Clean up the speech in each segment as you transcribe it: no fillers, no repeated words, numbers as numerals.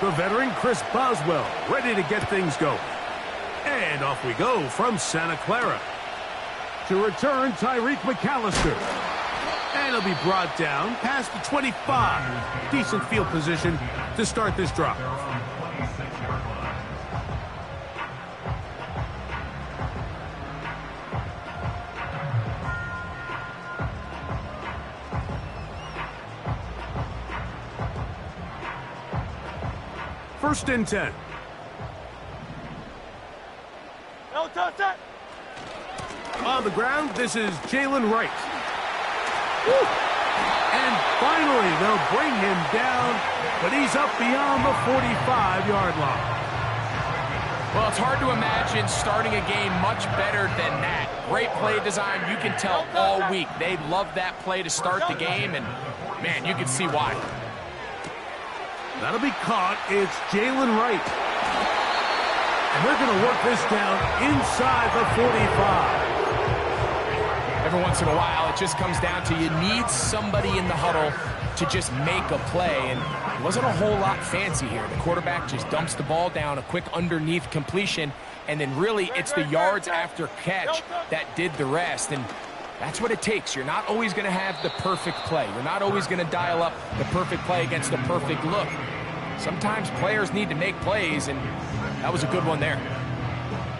The veteran Chris Boswell, ready to get things going. And off we go from Santa Clara. To return, Tyreek McAllister. And he'll be brought down past the 25. Decent field position to start this drive. First and 10. On the ground, this is Jalen Wright. Woo. And finally, they'll bring him down, but he's up beyond the 45-yard line. Well, it's hard to imagine starting a game much better than that. Great play design. You can tell all week they love that play to start the game, and, man, you can see why. That'll be caught. It's Jalen Wright. And they're going to work this down inside the 45. Every once in a while, it just comes down to you need somebody in the huddle to just make a play, and it wasn't a whole lot fancy here. The quarterback just dumps the ball down, a quick underneath completion, and then really it's the yards after catch that did the rest, and that's what it takes. You're not always going to have the perfect play. You're not always going to dial up the perfect play against the perfect look. Sometimes players need to make plays, and that was a good one there.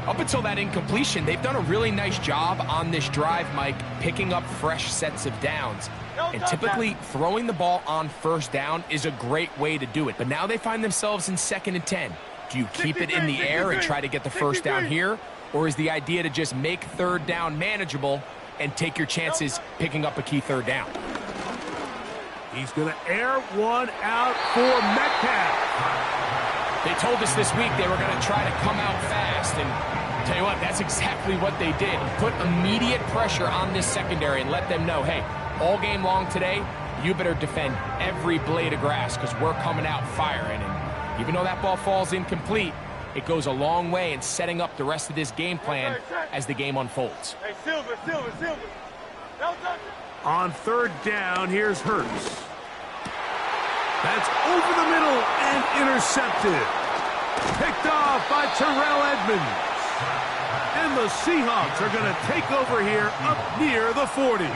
Up until that incompletion, they've done a really nice job on this drive, Mike, picking up fresh sets of downs. And typically, throwing the ball on first down is a great way to do it. But now they find themselves in 2nd and 10. Do you keep it in the air and try to get the first down here? Or is the idea to just make third down manageable and take your chances picking up a key third down? He's going to air one out for Metcalf. They told us this week they were going to try to come out fast, and tell you what, that's exactly what they did. Put immediate pressure on this secondary and let them know, hey, all game long today, you better defend every blade of grass because we're coming out firing. And even though that ball falls incomplete, it goes a long way in setting up the rest of this game plan as the game unfolds. Hey, Silver. On third down, here's Hurts. That's over the middle and intercepted. Picked off by Terrell Edmonds. And the Seahawks are going to take over here up near the 40.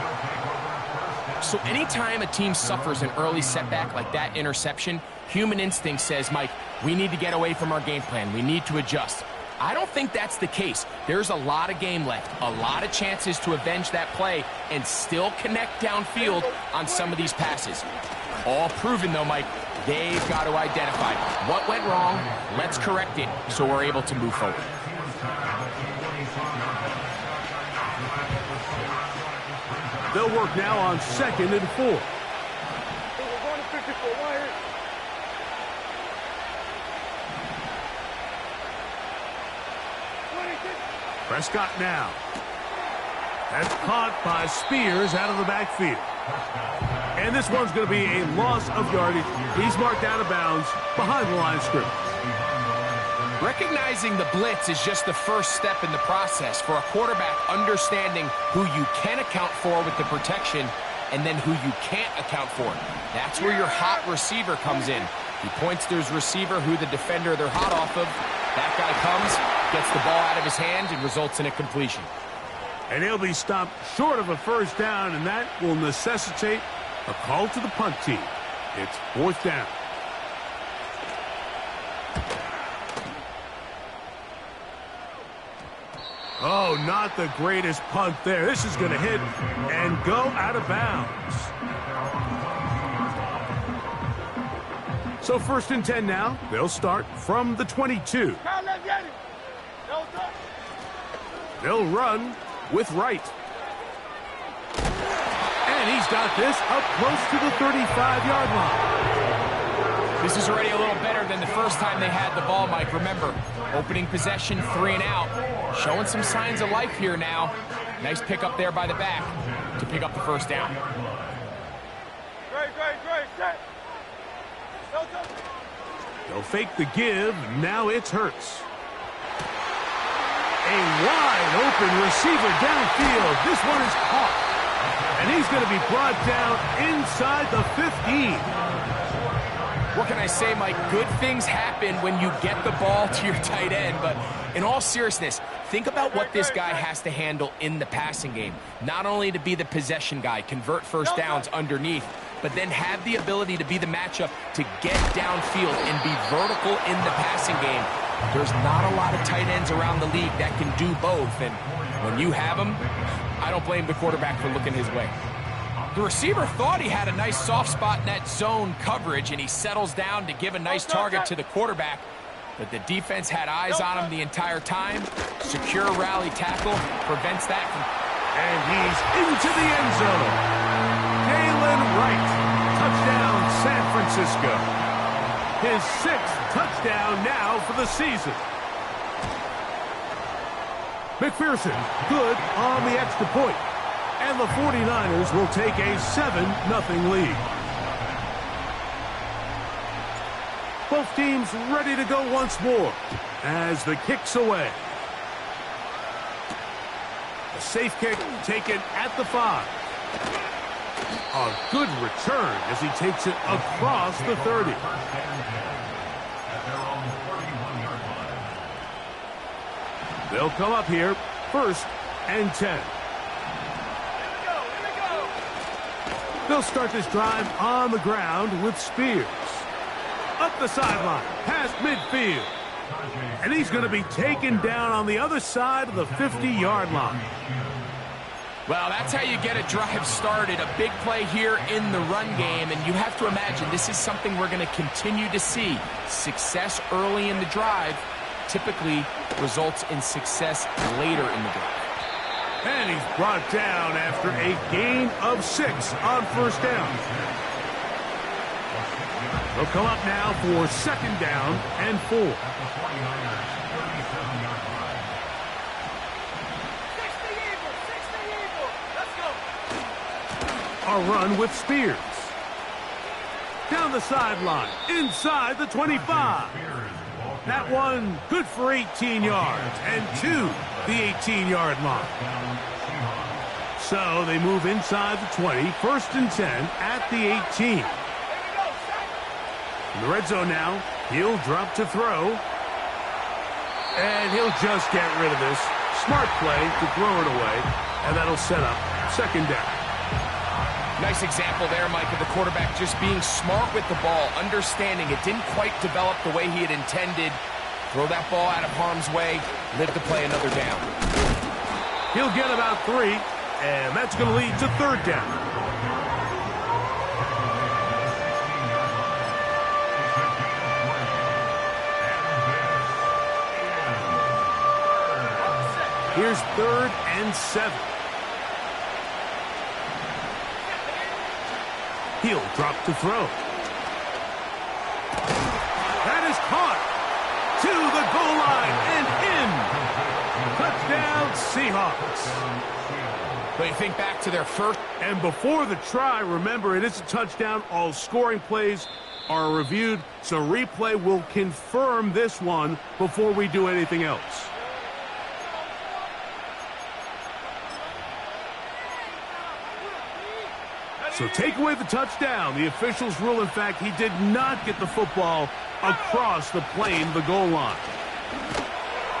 So anytime a team suffers an early setback like that interception, human instinct says, Mike, we need to get away from our game plan. We need to adjust. I don't think that's the case. There's a lot of game left, a lot of chances to avenge that play and still connect downfield on some of these passes. All proven, though, Mike, they've got to identify what went wrong, let's correct it so we're able to move forward. They'll work now on 2nd and 4. Prescott now. That's caught by Spears out of the backfield. And this one's going to be a loss of yardage. He's marked out of bounds behind the line of scrimmage. Recognizing the blitz is just the first step in the process for a quarterback understanding who you can account for with the protection and then who you can't account for. That's where your hot receiver comes in. He points to his receiver who the defender they're hot off of. That guy comes, gets the ball out of his hand, and results in a completion. And he'll be stopped short of a first down, and that will necessitate a call to the punt team. It's 4th down. Oh, not the greatest punt there. This is going to hit and go out of bounds. So 1st and 10 now. They'll start from the 22. They'll run with Wright. And he's got this up close to the 35-yard line. This is already a little better than the first time they had the ball, Mike. Remember, opening possession, 3 and out. Showing some signs of life here now. Nice pick up there by the back to pick up the first down. Great. Set. They'll fake the give. Now it's Hurts. A wide open receiver downfield. This one is caught. And he's going to be brought down inside the 15. What can I say, Mike? Good things happen when you get the ball to your tight end, but in all seriousness, think about what this guy has to handle in the passing game. Not only to be the possession guy, convert first downs underneath, but then have the ability to be the matchup to get downfield and be vertical in the passing game. There's not a lot of tight ends around the league that can do both, and when you have them, I don't blame the quarterback for looking his way. The receiver thought he had a nice soft spot in that zone coverage, and he settles down to give a nice target to the quarterback. But the defense had eyes on him the entire time. Secure rally tackle prevents that from... And he's into the end zone. Galen Wright, touchdown San Francisco. His 6th touchdown now for the season. McPherson, good on the extra point. And the 49ers will take a 7-0 lead. Both teams ready to go once more as the kick's away. A safe kick taken at the 5. A good return as he takes it across the 30. They'll come up here, 1st and 10. They'll start this drive on the ground with Spears. Up the sideline, past midfield. And he's going to be taken down on the other side of the 50-yard line. Well, that's how you get a drive started. A big play here in the run game, and you have to imagine this is something we're going to continue to see. Success early in the drive typically results in success later in the drive. And he's brought down after a gain of 6 on 1st down. They'll come up now for 2nd down and 4. 60 Eagles. Let's go. A run with Spears. Down the sideline, inside the 25. That one good for 18 yards and to the 18-yard line. So they move inside the 20, 1st and 10 at the 18. In the red zone now, he'll drop to throw. And he'll just get rid of this. Smart play to throw it away, and that'll set up 2nd down. Nice example there, Mike, of the quarterback just being smart with the ball, understanding it didn't quite develop the way he had intended. Throw that ball out of harm's way, live to play another down. He'll get about 3, and that's going to lead to 3rd down. Here's 3rd and 7. He'll drop to throw. That is caught to the goal line and in. Touchdown, Seahawks. But you think back to their first... And before the try, remember, it is a touchdown. All scoring plays are reviewed, so replay will confirm this one before we do anything else. So take away the touchdown. The officials rule, in fact, he did not get the football across the plane, the goal line.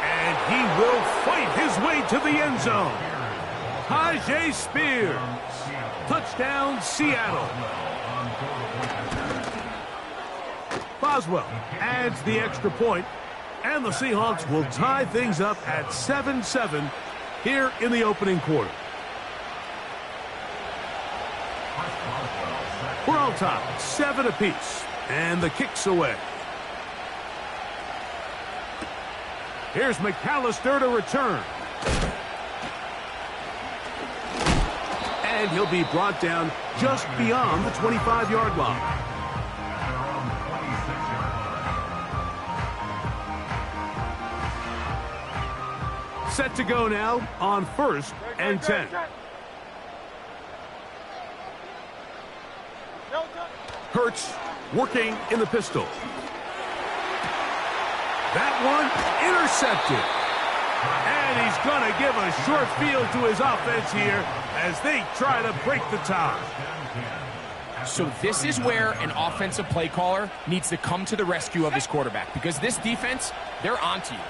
And he will fight his way to the end zone. Tyjae Spears. Touchdown, Seattle. Boswell adds the extra point, and the Seahawks will tie things up at 7-7 here in the opening quarter. We're on top, 7 apiece, and the kick's away. Here's McAllister to return. And he'll be brought down just beyond the 25-yard line. Set to go now on 1st and 10. Hurts working in the pistol. That one intercepted. And he's going to give a short field to his offense here as they try to break the tie. So this is where an offensive play caller needs to come to the rescue of his quarterback, because this defense, they're onto you.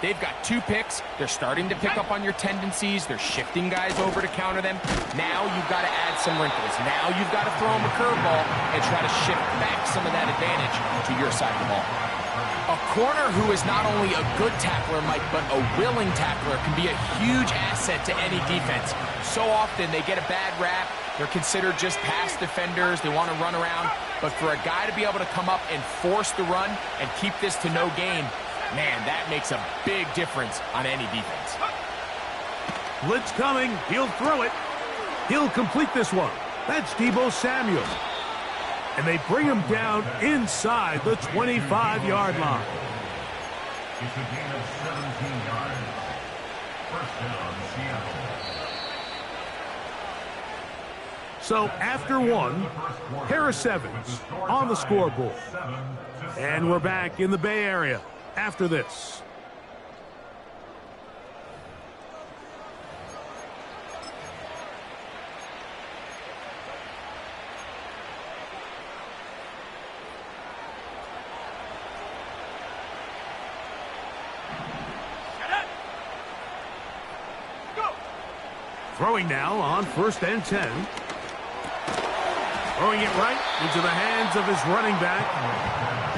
They've got 2 picks. They're starting to pick up on your tendencies. They're shifting guys over to counter them. Now you've got to add some wrinkles. Now you've got to throw them a curveball and try to shift back some of that advantage to your side of the ball. A corner who is not only a good tackler, Mike, but a willing tackler can be a huge asset to any defense. So often they get a bad rap. They're considered just pass defenders. They want to run around. But for a guy to be able to come up and force the run and keep this to no gain, man, that makes a big difference on any defense. Blitz coming. He'll throw it. He'll complete this one. That's Deebo Samuel. And they bring him down inside the 25-yard line. It's a gain of 17 yards. First down, Seattle. So after 1, Harris Evans on the scoreboard. And we're back in the Bay Area after this. Throwing now on 1st and 10. Throwing it right into the hands of his running back.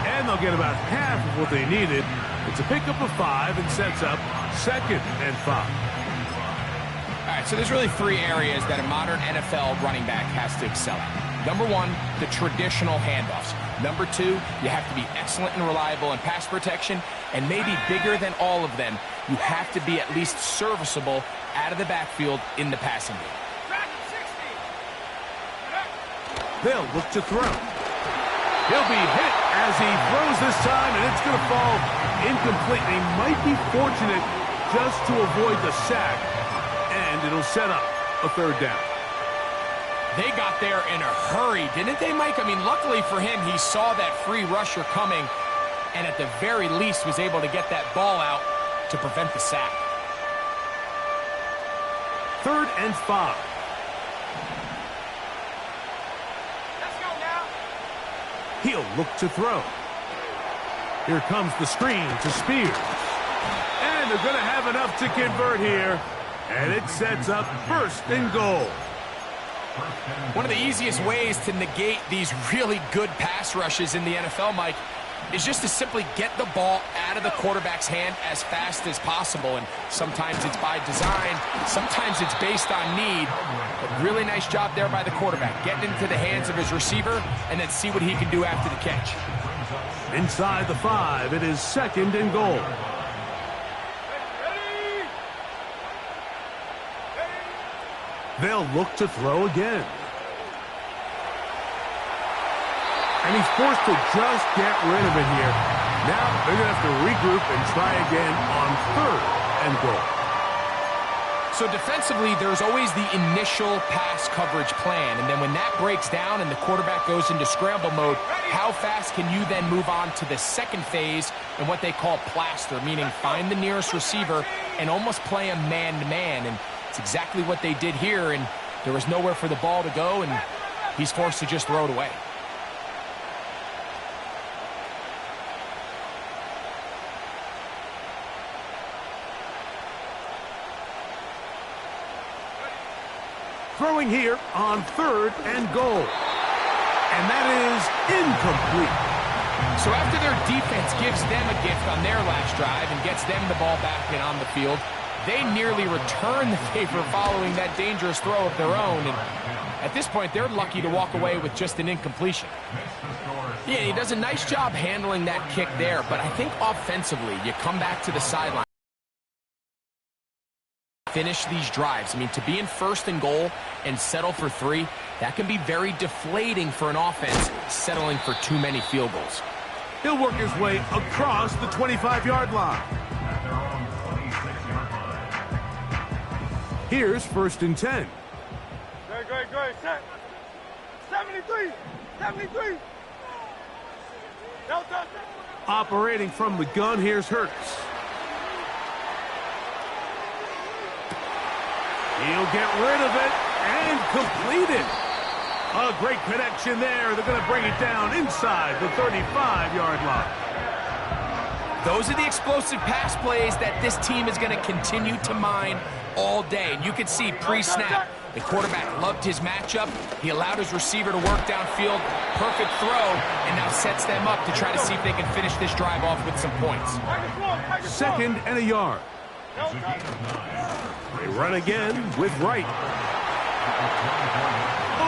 And they'll get about half of what they needed. It's a pickup of 5 and sets up 2nd and 5. All right, so there's really 3 areas that a modern NFL running back has to excel at. Number 1, the traditional handoffs. Number 2, you have to be excellent and reliable in pass protection. And maybe bigger than all of them, you have to be at least serviceable out of the backfield in the passing game. They'll look to throw. He'll be hit as he throws this time, and it's going to fall incomplete. They might be fortunate just to avoid the sack, and it'll set up a 3rd down. They got there in a hurry, didn't they, Mike? I mean, luckily for him, he saw that free rusher coming, and at the very least was able to get that ball out to prevent the sack. 3rd and 5. He'll look to throw. Here comes the screen to Spears. And they're going to have enough to convert here. And it sets up 1st and goal. One of the easiest ways to negate these really good pass rushes in the NFL, Mike, is just to simply get the ball out of the quarterback's hand as fast as possible. And sometimes it's by design, sometimes it's based on need. But really nice job there by the quarterback, getting into the hands of his receiver and then see what he can do after the catch. Inside the 5, it is 2nd and goal. They'll look to throw again. And he's forced to just get rid of it here. Now they're going to have to regroup and try again on 3rd and goal. So defensively, there's always the initial pass coverage plan. And then when that breaks down and the quarterback goes into scramble mode, how fast can you then move on to the 2nd phase and what they call plaster, meaning find the nearest receiver and almost play him man-to-man. And it's exactly what they did here, and there was nowhere for the ball to go, and he's forced to just throw it away. Throwing here on 3rd and goal. And that is incomplete. So after their defense gives them a gift on their last drive and gets them the ball back and on the field, they nearly return the favor following that dangerous throw of their own. And at this point, they're lucky to walk away with just an incompletion. Yeah, he does a nice job handling that kick there, but I think offensively, you come back to the sideline. Finish these drives. I mean, to be in 1st and goal and settle for 3, that can be very deflating for an offense settling for too many field goals. He'll work his way across the 25-yard line. Here's 1st and 10. Great. Set. 73. No touch. Operating from the gun, here's Hurts. He'll get rid of it and complete it. A great connection there. They're going to bring it down inside the 35-yard line. Those are the explosive pass plays that this team is going to continue to mine all day. And you can see pre-snap, the quarterback loved his matchup. He allowed his receiver to work downfield. Perfect throw, and now sets them up to try to see if they can finish this drive off with some points. 2nd and a yard. They run again with Wright.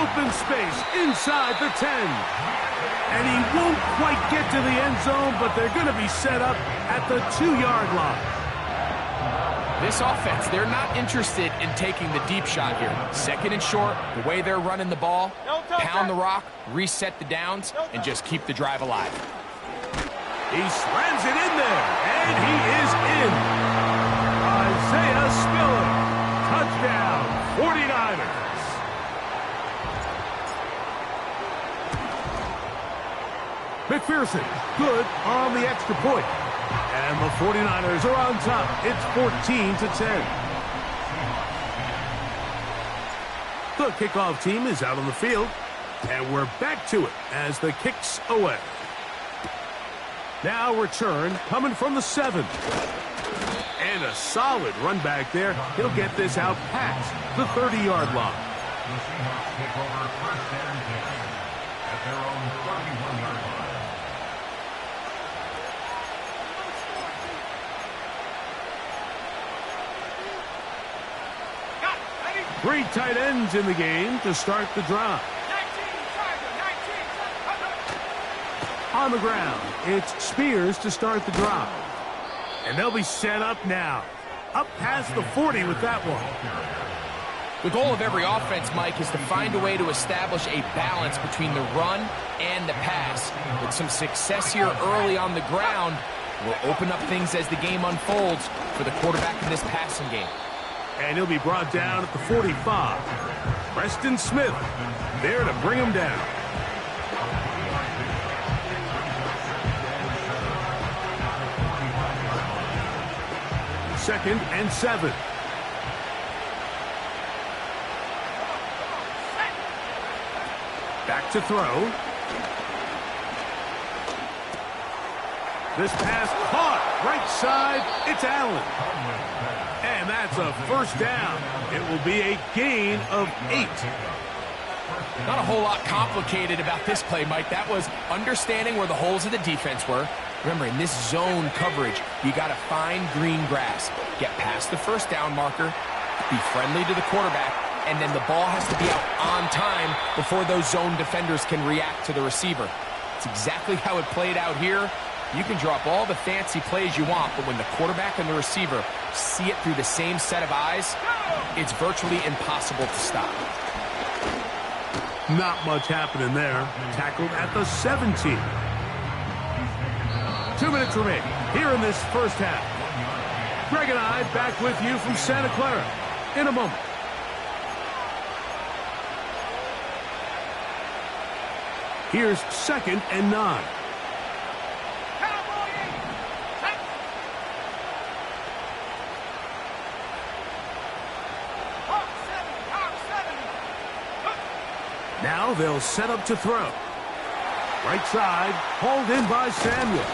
Open space inside the 10. And he won't quite get to the end zone, but they're going to be set up at the 2-yard line. This offense, they're not interested in taking the deep shot here. 2nd and short, the way they're running the ball, pound the rock, reset the downs, and just keep the drive alive. He slams it in there, and he is in. Isaiah Spiller, touchdown, 49ers. McPherson, good on the extra point. And the 49ers are on top. It's 14-10. The kickoff team is out on the field. And we're back to it as the kick's away. Now return coming from the 7. And a solid run back there. He'll get this out past the 30-yard line. The Seahawks take over 1st and 10 at their own 31-yard line. Three tight ends in the game to start the drive. On the ground, it's Spears to start the drive. And they'll be set up now. Up past the 40 with that one. The goal of every offense, Mike, is to find a way to establish a balance between the run and the pass. With some success here early on the ground, will open up things as the game unfolds for the quarterback in this passing game. And he'll be brought down at the 45. Preston Smith there to bring him down. Second and 7. Back to throw. This pass caught right side. It's Allen. And that's a first down. It will be a gain of 8. Not a whole lot complicated about this play, Mike. That was understanding where the holes of the defense were. Remember, in this zone coverage, you got to find green grass. Get past the first down marker, be friendly to the quarterback, and then the ball has to be out on time before those zone defenders can react to the receiver. It's exactly how it played out here. You can drop all the fancy plays you want, but when the quarterback and the receiver see it through the same set of eyes, it's virtually impossible to stop. Not much happening there. Tackled at the 17. 2 minutes remain here in this first half. Greg and I back with you from Santa Clara in a moment. Here's 2nd and 9. Now they'll set up to throw. Right side, hauled in by Samuel.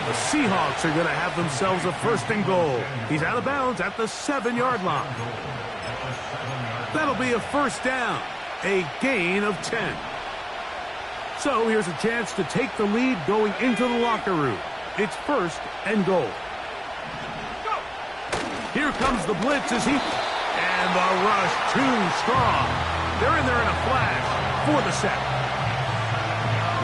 The Seahawks are going to have themselves a 1st and goal. He's out of bounds at the 7-yard line. That'll be a first down, a gain of 10. So here's a chance to take the lead going into the locker room. It's 1st and goal. Here comes the blitz as he... And the rush too strong. They're in there in a flash for the sack.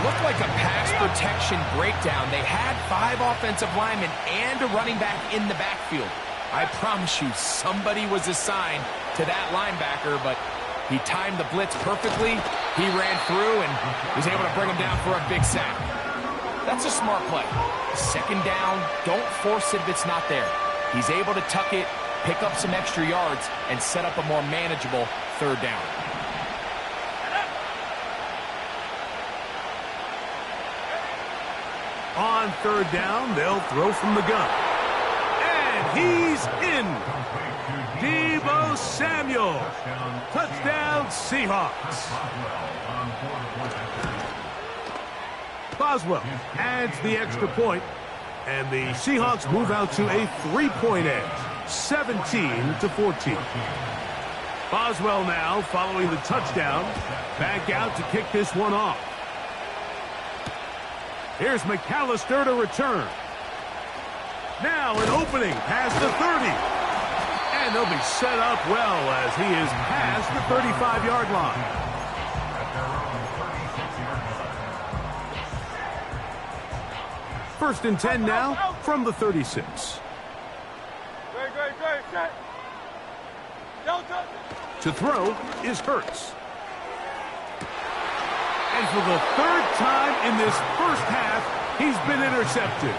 Looked like a pass protection breakdown. They had 5 offensive linemen and a running back in the backfield. I promise you, somebody was assigned to that linebacker, but he timed the blitz perfectly. He ran through and was able to bring him down for a big sack. That's a smart play. 2nd down, don't force it if it's not there. He's able to tuck it, pick up some extra yards, and set up a more manageable 3rd down. On 3rd down, they'll throw from the gun. And he's in. Deebo Samuel. Touchdown, Seahawks. Boswell adds the extra point, and the Seahawks move out to a 3-point edge, 17-14. Boswell now, following the touchdown, back out to kick this one off. Here's McAllister to return. Now an opening past the 30. And they'll be set up well as he is past the 35-yard line. First and 10 now from the 36. Great, set. To throw is Hurts. And for the third time in this first half, he's been intercepted.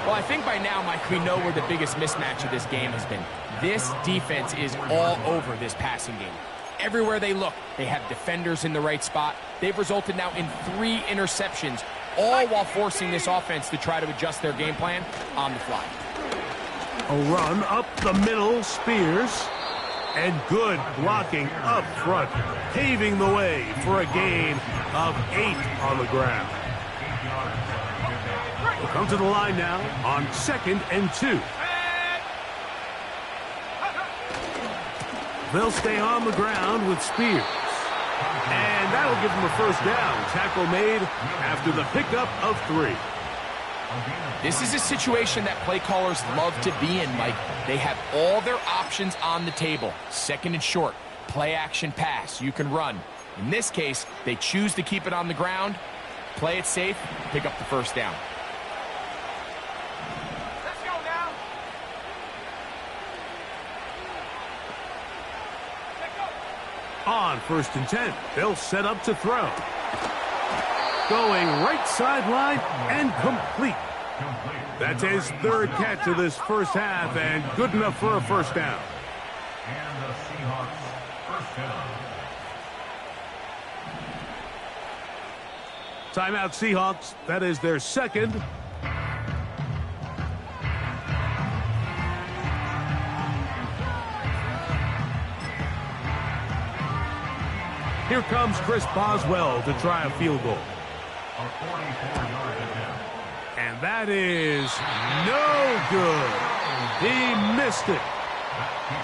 Well, I think by now, Mike, we know where the biggest mismatch of this game has been. This defense is all over this passing game. Everywhere they look, they have defenders in the right spot. They've resulted now in 3 interceptions, all while forcing this offense to try to adjust their game plan on the fly. A run up the middle, Spears. And good blocking up front, paving the way for a gain of 8 on the ground. We'll come to the line now on 2nd and 2. They'll stay on the ground with Spears. And that'll give them a first down. Tackle made after the pickup of 3. This is a situation that play callers love to be in, Mike. They have all their options on the table. 2nd and short, play action pass, you can run. In this case, they choose to keep it on the ground, play it safe, pick up the first down. Let's go now. On 1st and 10, they'll set up to throw. Going right sideline and complete. That's his 3rd catch of this first half and good enough for a first down. And the Seahawks first down. Timeout Seahawks. That is their 2nd. Here comes Chris Boswell to try a field goal. A 44-yard attempt. And that is no good. He missed it.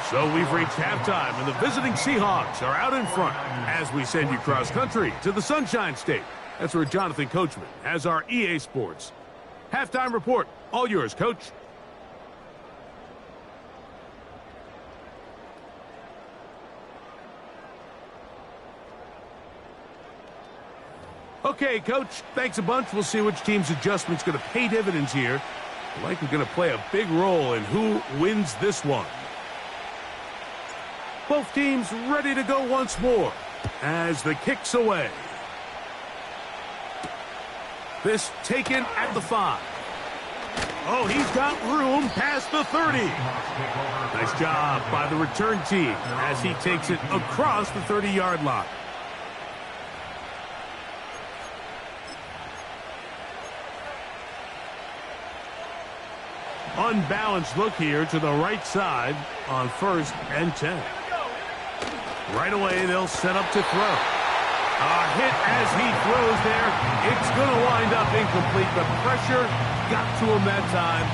So we've reached halftime, and the visiting Seahawks are out in front as we send you cross-country to the Sunshine State. That's where Jonathan Coachman has our EA Sports halftime report. All yours, Coach. Okay, Coach, thanks a bunch. We'll see which team's adjustment's going to pay dividends here. Likely going to play a big role in who wins this one. Both teams ready to go once more as the kick's away. This taken at the 5. Oh, he's got room past the 30. Nice job by the return team as he takes it across the 30-yard line. Unbalanced look here to the right side on 1st and 10. Right away, they'll set up to throw. A hit as he throws there. It's going to wind up incomplete. The pressure got to him that time,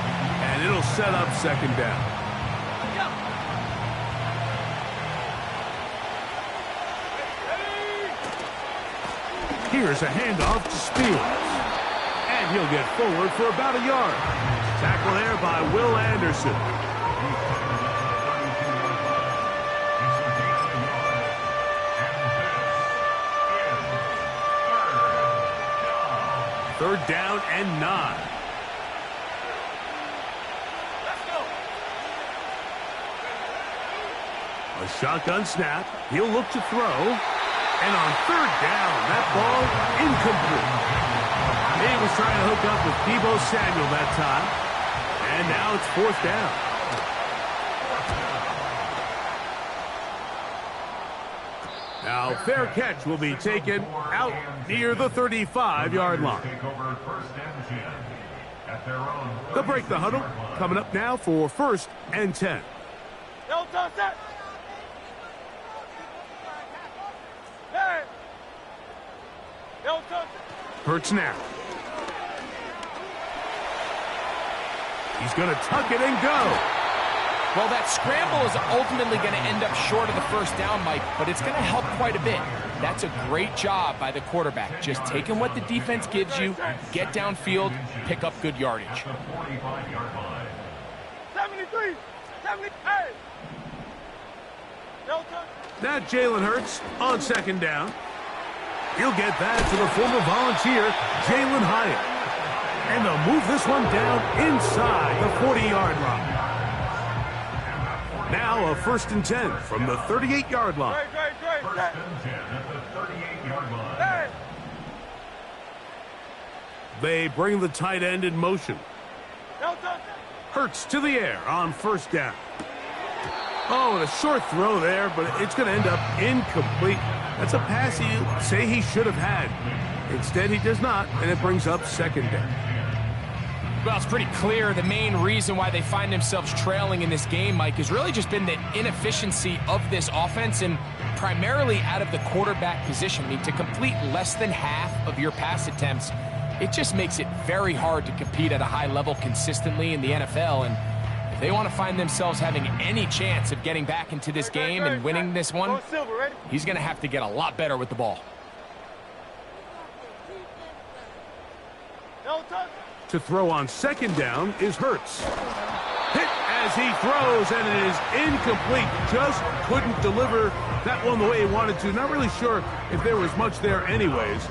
and it'll set up 2nd down. Here's a handoff to Spears. And he'll get forward for about a yard. Tackle there by Will Anderson. Third down and 9. Let's go. A shotgun snap. He'll look to throw. And on 3rd down, that ball incomplete. He was trying to hook up with Deebo Samuel that time. And now it's 4th down. Now, fair catch will be taken out near the 35-yard line. Take over 1st and 10. at their own. They'll break the huddle. Coming up now for 1st and 10. No touch that. Hey. No touch. Hurts now. He's going to tuck it and go. Well, that scramble is ultimately going to end up short of the first down, Mike, but it's going to help quite a bit. That's a great job by the quarterback. Just taking what the defense gives you, get downfield, pick up good yardage. At the 45-yard line. 73, 78. No touch. Now Jalen Hurts on 2nd down. He'll get that to the former Volunteer, Jalen Hyatt. And they'll move this one down inside the 40-yard line. Now a 1st and 10 from the 38-yard line. Great. 1st and 10 at the 38-yard line. Hey. They bring the tight end in motion. No touch. Hurts to the air on 1st down. Oh, and a short throw there, but it's going to end up incomplete. That's a pass you say he should have had. Instead, he does not, and it brings up 2nd down. Well, it's pretty clear the main reason why they find themselves trailing in this game, Mike, has really just been the inefficiency of this offense and primarily out of the quarterback position. I mean, to complete less than half of your pass attempts, it just makes it very hard to compete at a high level consistently in the NFL. And if they want to find themselves having any chance of getting back into this game and winning this one, he's going to have to get a lot better with the ball. No touch. To throw on 2nd down is Hurts. Hit as he throws, and it is incomplete. Just couldn't deliver that one the way he wanted to. Not really sure if there was much there anyways.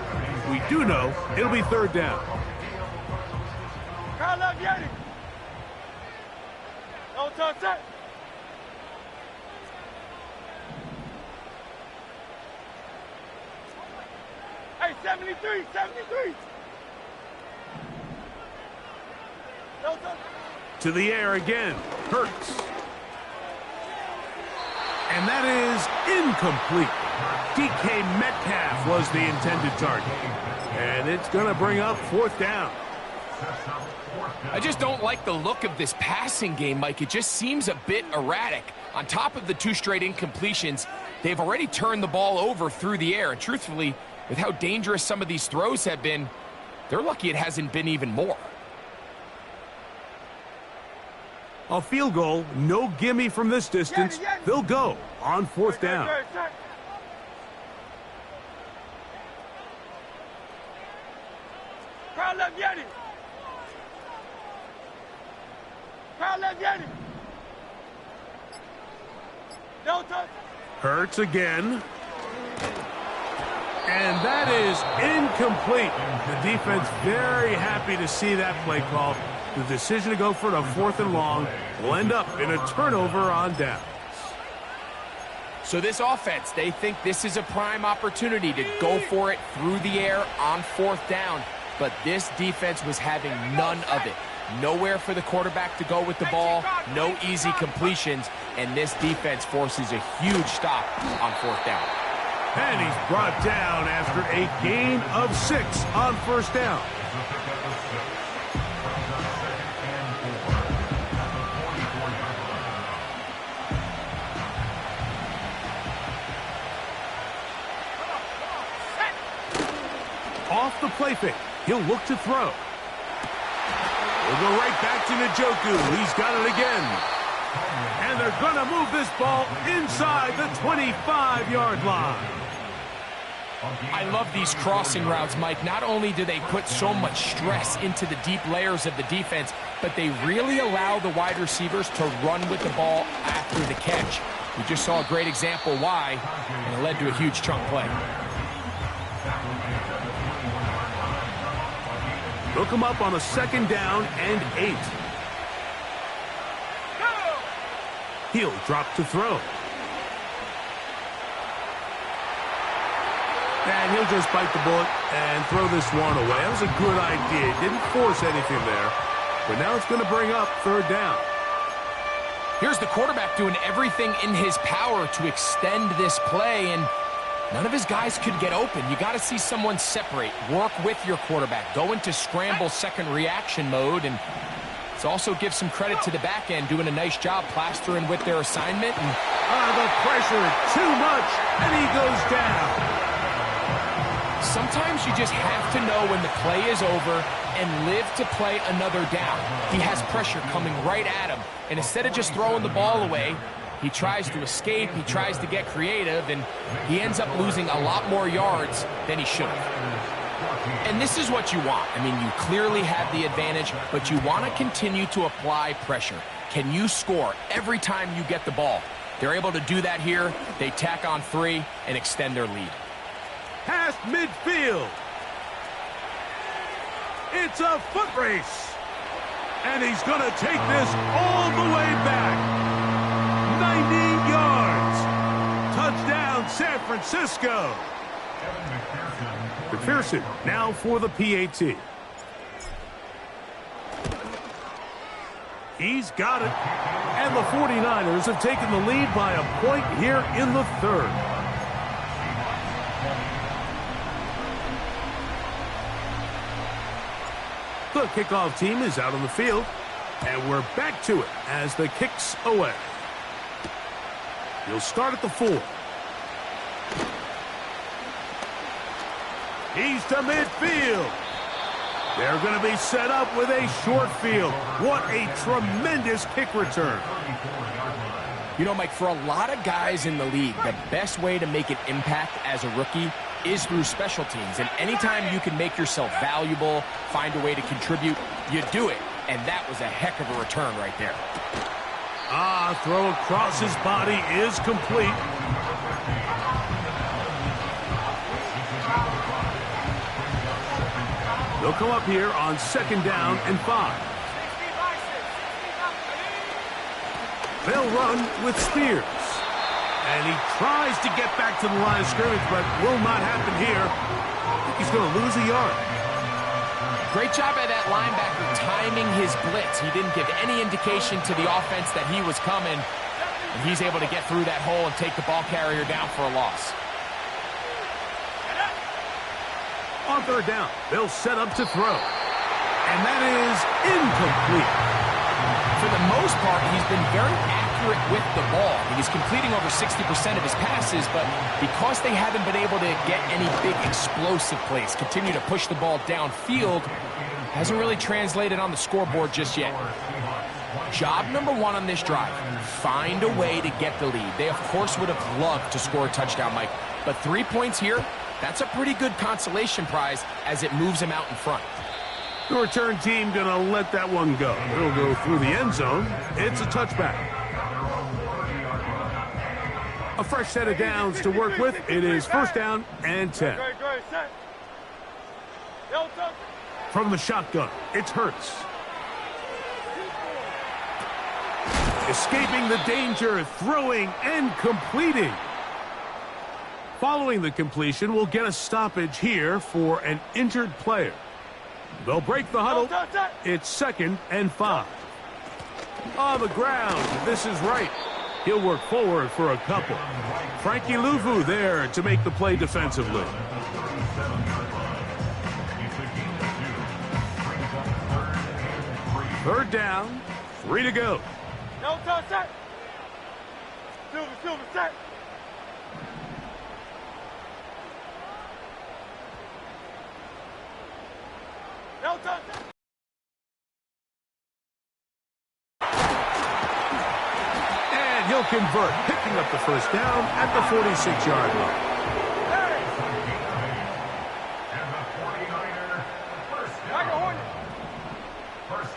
We do know it'll be 3rd down. Kyle up, Yeti. No touch that. Hey, 73. No touch. To the air again. Hurts. And that is incomplete. DK Metcalf was the intended target. And it's going to bring up 4th down. I just don't like the look of this passing game, Mike. It just seems a bit erratic. On top of the 2 straight incompletions, they've already turned the ball over through the air. And truthfully, with how dangerous some of these throws have been, they're lucky it hasn't been even more. A field goal, no gimme from this distance. They'll go on 4th down. Crowd left Yeti. Crowd left Yeti. No touch. Hurts again. And that is incomplete. The defense very happy to see that play call. The decision to go for the 4th and long will end up in a turnover on downs. So this offense, they think this is a prime opportunity to go for it through the air on 4th down. But this defense was having none of it. Nowhere for the quarterback to go with the ball, no easy completions, and this defense forces a huge stop on 4th down. And he's brought down after a gain of 6 on 1st down. Off the play fake. He'll look to throw. We'll go right back to Njoku. He's got it again. And they're going to move this ball inside the 25-yard line. I love these crossing routes, Mike. Not only do they put so much stress into the deep layers of the defense, but they really allow the wide receivers to run with the ball after the catch. We just saw a great example why, and it led to a huge chunk play. Look him up on a 2nd down and 8. He'll drop to throw. And he'll just bite the bullet and throw this one away. That was a good idea. Didn't force anything there. But now it's going to bring up 3rd down. Here's the quarterback doing everything in his power to extend this play, and None of his guys could get open. You got to see someone separate, work with your quarterback, go into scramble second reaction mode, and let's also give some credit to the back end, doing a nice job plastering with their assignment. And the pressure, too much, and he goes down. sometimes you just have to know when the play is over and live to play another down. He has pressure coming right at him, and instead of just throwing the ball away, he tries to escape, he tries to get creative, and he ends up losing a lot more yards than he should have. And this is what you want. I mean, you clearly have the advantage, but you want to continue to apply pressure. Can you score every time you get the ball? They're able to do that here. They tack on 3 and extend their lead. Past midfield. It's a foot race. And he's going to take this all the way back. 90 yards. Touchdown, San Francisco. McPherson now for the PAT. He's got it. And the 49ers have taken the lead by a point here in the third. The kickoff team is out on the field. And we're back to it as the kick's away. He'll start at the 4. He's to midfield. They're going to be set up with a short field. What a tremendous kick return. You know, Mike, for a lot of guys in the league, the best way to make an impact as a rookie is through special teams. And anytime you can make yourself valuable, find a way to contribute, you do it. And that was a heck of a return right there. Throw across his body is complete. They'll come up here on 2nd down and 5. They'll run with Spears. And he tries to get back to the line of scrimmage, but will not happen here. I think he's going to lose a yard. Great job by that linebacker timing his blitz. He didn't give any indication to the offense that he was coming. And he's able to get through that hole and take the ball carrier down for a loss. On 3rd down, they'll set up to throw. And that is incomplete. For the most part, he's been very accurate with the ball. He's completing over 60% of his passes, but because they haven't been able to get any big explosive plays, continue to push the ball downfield, hasn't really translated on the scoreboard just yet. Job number 1 on this drive, find a way to get the lead. They, of course, would have loved to score a touchdown, Mike, but 3 points here, that's a pretty good consolation prize as it moves him out in front. The return team going to let that one go. It'll go through the end zone. It's a touchback. A fresh set of downs to work with. It is 1st down and 10. From the shotgun, it's Hurts. Escaping the danger, throwing and completing. Following the completion, we'll get a stoppage here for an injured player. They'll break the huddle. It's 2nd and 5. On the ground, this is right. He'll work forward for a couple. Frankie Luvu there to make the play defensively. 3rd down, 3 to go. No touch set. Silver set. No touch set. And he'll convert, picking up the 1st down at the 46-yard line. And the 49er, first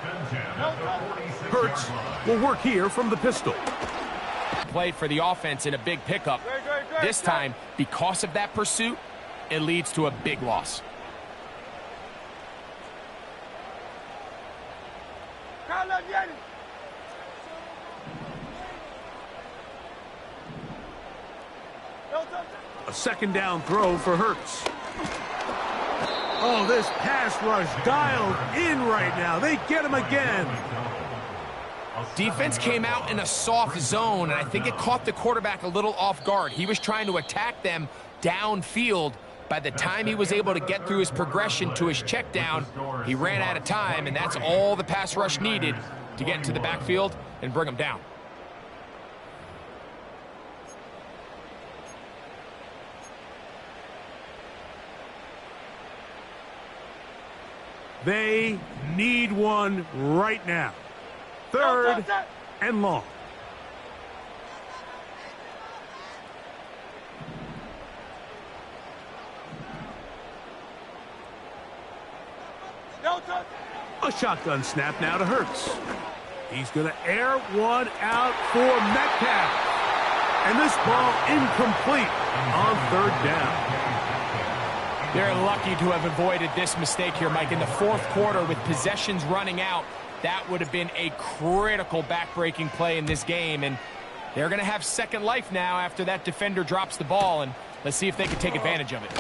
and 10 at the 46-yard Hurts will work here from the pistol. Played for the offense in a big pickup. This time, because of that pursuit, it leads to a big loss. A 2nd down throw for Hurts. Oh, this pass rush dialed in right now. They get him again. Defense came out in a soft zone, and I think it caught the quarterback a little off guard. He was trying to attack them downfield. By the time he was able to get through his progression to his check down, he ran out of time, and that's all the pass rush needed to get into the backfield and bring him down. They need one right now. Third and long. A shotgun snap now to Hurts. He's going to air one out for Metcalf. And this ball incomplete on third down. They're lucky to have avoided this mistake here, Mike. In the fourth quarter, with possessions running out, that would have been a critical back-breaking play in this game. And they're going to have second life now after that defender drops the ball. And let's see if they can take advantage of it.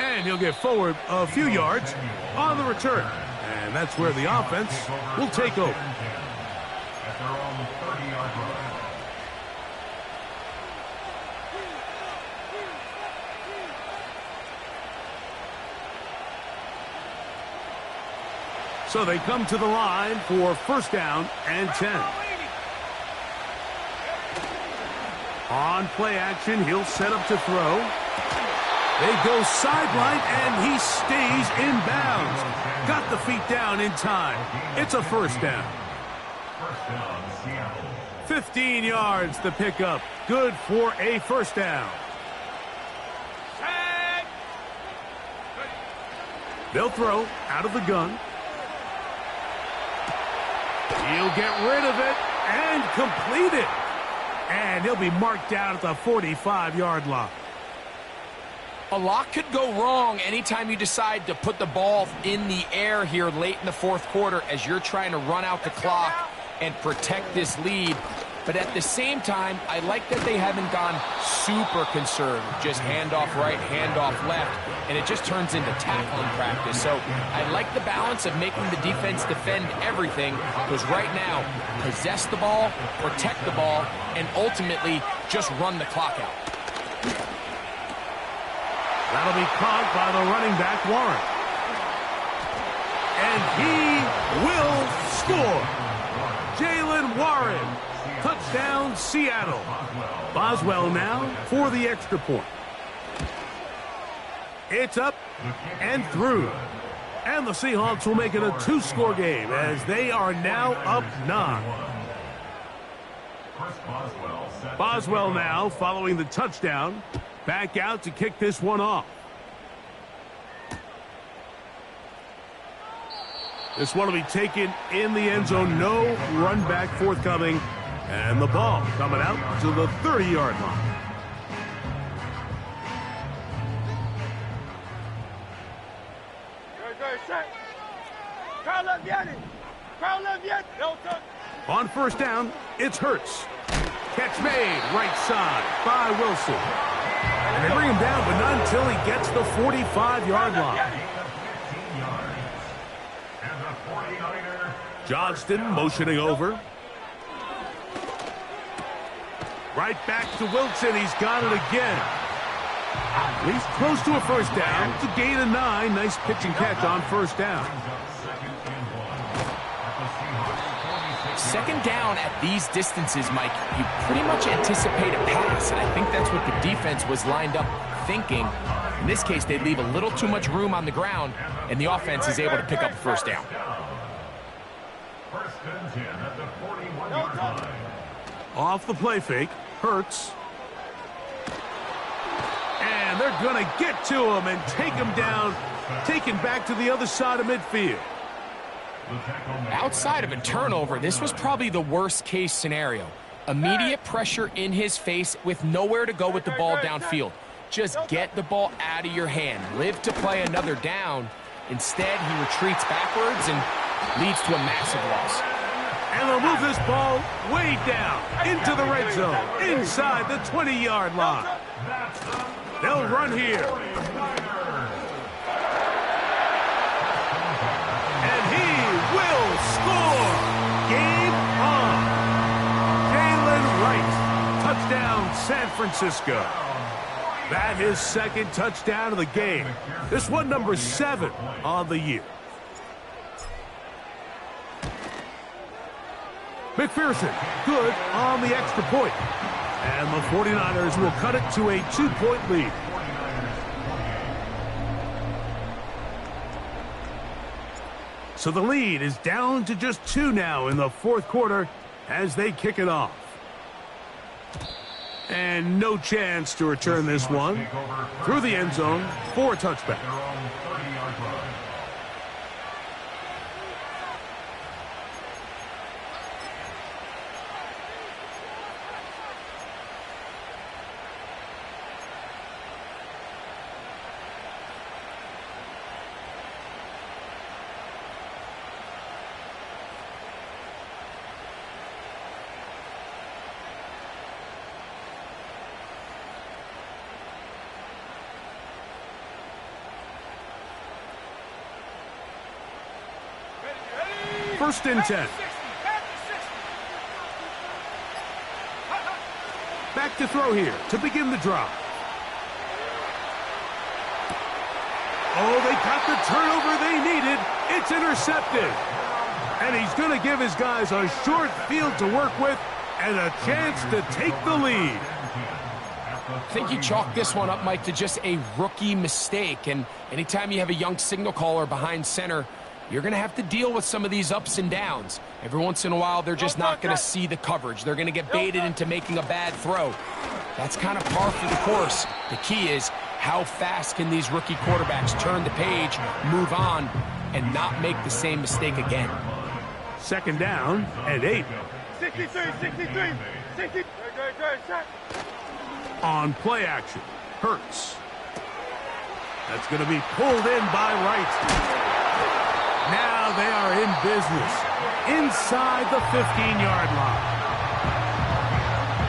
And he'll get forward a few yards on the return. And that's where the offense will take over. At their own 30-yard line. So they come to the line for first down and 10. On play action, he'll set up to throw. They go sideline, and he stays in bounds. Got the feet down in time. It's a first down. First down, Seattle. 15 yards the pickup. Good for a first down. They'll throw out of the gun. He'll get rid of it and complete it. And he'll be marked down at the 45-yard line. A lot could go wrong anytime you decide to put the ball in the air here late in the fourth quarter as you're trying to run out the clock and protect this lead. But at the same time, I like that they haven't gone super conservative. Just handoff right, handoff left, and it just turns into tackling practice. So I like the balance of making the defense defend everything, because right now, possess the ball, protect the ball, and ultimately just run the clock out. That'll be caught by the running back, Warren. And he will score. Jalen Warren. Touchdown, Seattle. Boswell now for the extra point. It's up and through. And the Seahawks will make it a two-score game as they are now up 9. Boswell now following the touchdown. Back out to kick this one off. This one will be taken in the end zone. No run back forthcoming. And the ball coming out to the 30-yard line. On first down, it's Hurts. Catch made right side by Wilson. And they bring him down, but not until he gets the 45-yard line. Johnston motioning over. Right back to Wilson. He's got it again. He's close to a first down to gain a 9. Nice pitch and catch on first down. Second down at these distances, Mike, you pretty much anticipate a pass, and I think that's what the defense was lined up thinking. In this case, they leave a little too much room on the ground, and the offense is able to pick up a first down. First and 10 at the 41-yard line. Off the play fake, Hurts. And they're going to get to him and take him down, taken back to the other side of midfield. Outside of a turnover, this was probably the worst-case scenario. Immediate pressure in his face with nowhere to go with the ball downfield. Just get the ball out of your hand. Live to play another down. Instead, he retreats backwards and leads to a massive loss. And they'll move this ball way down into the red zone, inside the 20-yard line. They'll run here. And he will score. Game on. Jalen Wright. Touchdown, San Francisco. That his second touchdown of the game. This one number 7 on the year. McPherson, good on the extra point. And the 49ers will cut it to a 2-point lead. So the lead is down to just 2 now in the fourth quarter as they kick it off. And no chance to return this one through the end zone for a touchback. First and 10. Back to throw here to begin the drive. Oh, they got the turnover they needed. It's intercepted. And he's going to give his guys a short field to work with and a chance to take the lead. I think you chalk this one up, Mike, to just a rookie mistake. And anytime you have a young signal caller behind center, you're going to have to deal with some of these ups and downs. Every once in a while, they're just not going to see the coverage. They're going to get baited into making a bad throw. That's kind of par for the course. The key is how fast can these rookie quarterbacks turn the page, move on, and not make the same mistake again. Second down and 8. 63, 60. On play action, Hurts. That's going to be pulled in by Wright. Now they are in business inside the 15-yard line.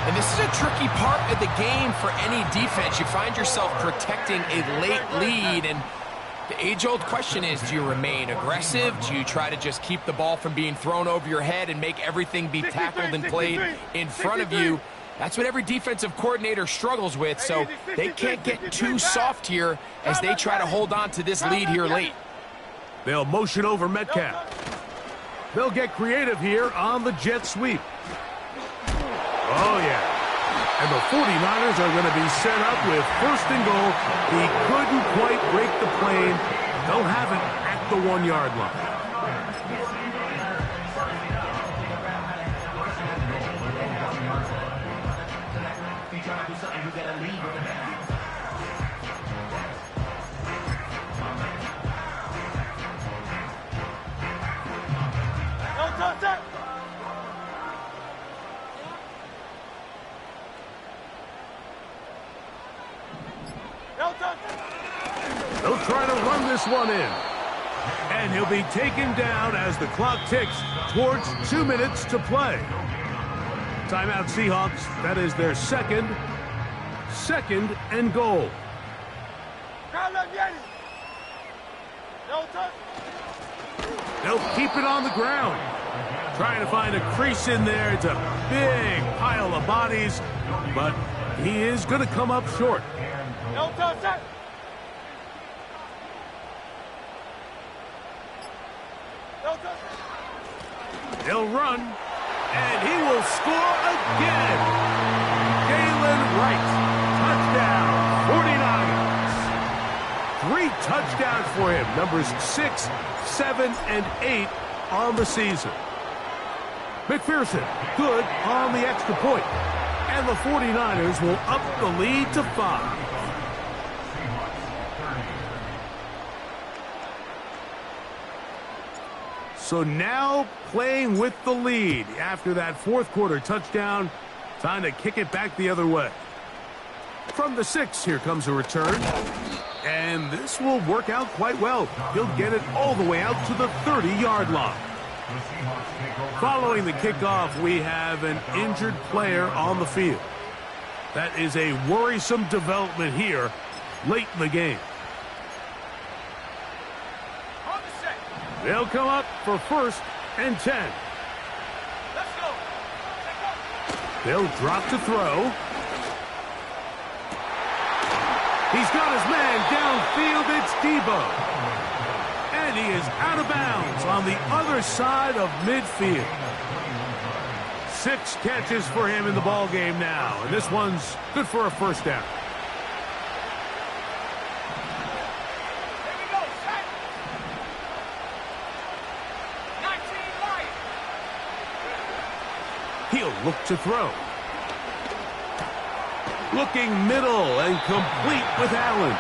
And this is a tricky part of the game for any defense. You find yourself protecting a late lead, and the age-old question is, do you remain aggressive? Do you try to just keep the ball from being thrown over your head and make everything be tackled and played in front of you? That's what every defensive coordinator struggles with, so they can't get too soft here as they try to hold on to this lead here late. They'll motion over Metcalf. They'll get creative here on the jet sweep. Oh, yeah. And the 49ers are going to be set up with first and goal. He couldn't quite break the plane. They'll have it at the 1-yard line. They'll try to run this one in. And he'll be taken down as the clock ticks towards 2 minutes to play. Timeout Seahawks. That is their second and goal. They'll keep it on the ground. Trying to find a crease in there. It's a big pile of bodies, but he is going to come up short. They'll run, and he will score again. Jalen Wright, touchdown, 49ers. 3 touchdowns for him, numbers 6, 7, and 8 on the season. McPherson, good on the extra point. And the 49ers will up the lead to 5. So now playing with the lead after that fourth quarter touchdown. Time to kick it back the other way. From the 6, here comes a return. And this will work out quite well. He'll get it all the way out to the 30-yard line. Following the kickoff, we have an injured player on the field. That is a worrisome development here late in the game. They'll come up for first and 10. Let's go. They'll drop to throw. He's got his man downfield. It's Debo. And he is out of bounds on the other side of midfield. 6 catches for him in the ball game now, and this one's good for a first down. Here we go, set. 19 right. He'll look to throw. Looking middle and complete with Allen.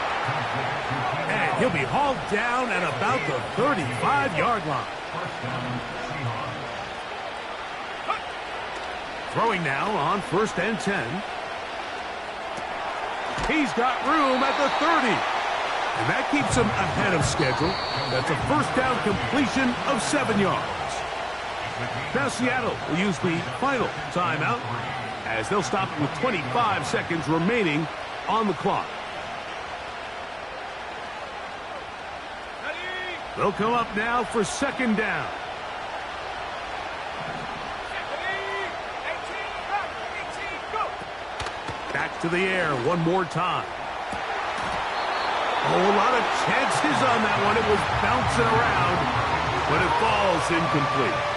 And he'll be hauled down at about the 35-yard line. Throwing now on 1st and 10. He's got room at the 30. And that keeps him ahead of schedule. That's a first down completion of 7 yards. Now Seattle will use the final timeout as they'll stop with 25 seconds remaining on the clock. They'll come up now for 2nd down. Back to the air one more time. Oh, a lot of chances on that one. It was bouncing around, but it falls incomplete.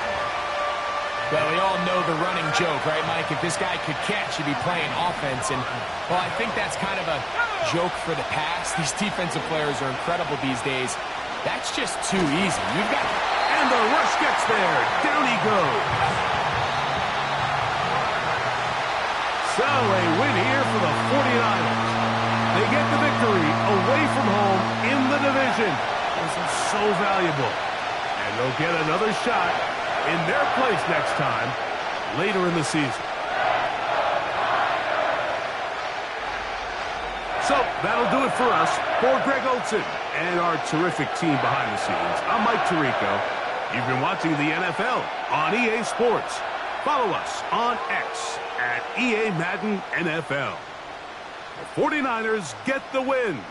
Well, we all know the running joke, right, Mike? If this guy could catch, he'd be playing offense. And, well, I think that's kind of a joke for the past. These defensive players are incredible these days. That's just too easy. You've got... And the rush gets there. Down he goes. So a win here for the 49ers. They get the victory away from home in the division. This is so valuable. And they'll get another shot in their place next time later in the season. So that'll do it for us. For Greg Olson and our terrific team behind the scenes, I'm Mike Tirico. You've been watching the NFL on EA Sports. Follow us on X at EA Madden NFL. The 49ers get the win.